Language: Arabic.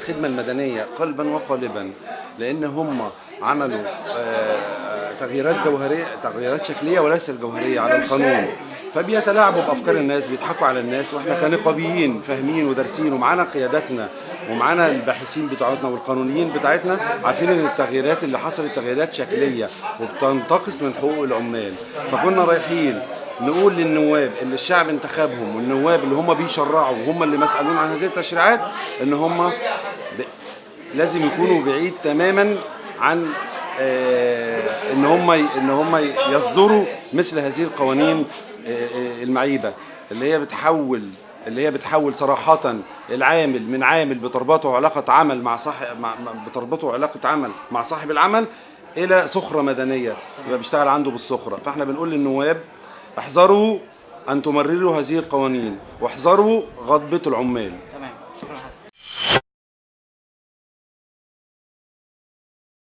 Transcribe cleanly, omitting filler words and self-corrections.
الخدمة المدنية قلبا وقالبا، لأن هم عملوا تغييرات جوهرية، تغييرات شكلية وليس الجوهرية على القانون، فبيتلاعبوا بأفكار الناس، بيضحكوا على الناس. واحنا كنقابيين فاهمين ودارسين ومعانا قياداتنا ومعانا الباحثين بتاعتنا والقانونيين بتاعتنا عارفين ان التغييرات اللي حصلت تغييرات شكلية وبتنتقص من حقوق العمال. فكنا رايحين نقول للنواب اللي الشعب انتخبهم والنواب اللي هم بيشرعوا وهم اللي مسؤولون عن هذه التشريعات ان هم لازم يكونوا بعيد تماما عن ان هم يصدروا مثل هذه القوانين المعيبة اللي هي بتحول صراحة العامل من عامل بتربطه علاقة عمل مع بتربطه علاقة عمل مع صاحب العمل إلى سخرة مدنية، يبقى بيشتغل عنده بالسخرة. فاحنا بنقول للنواب احذروا أن تمرروا هذه القوانين واحذروا غضبة العمال.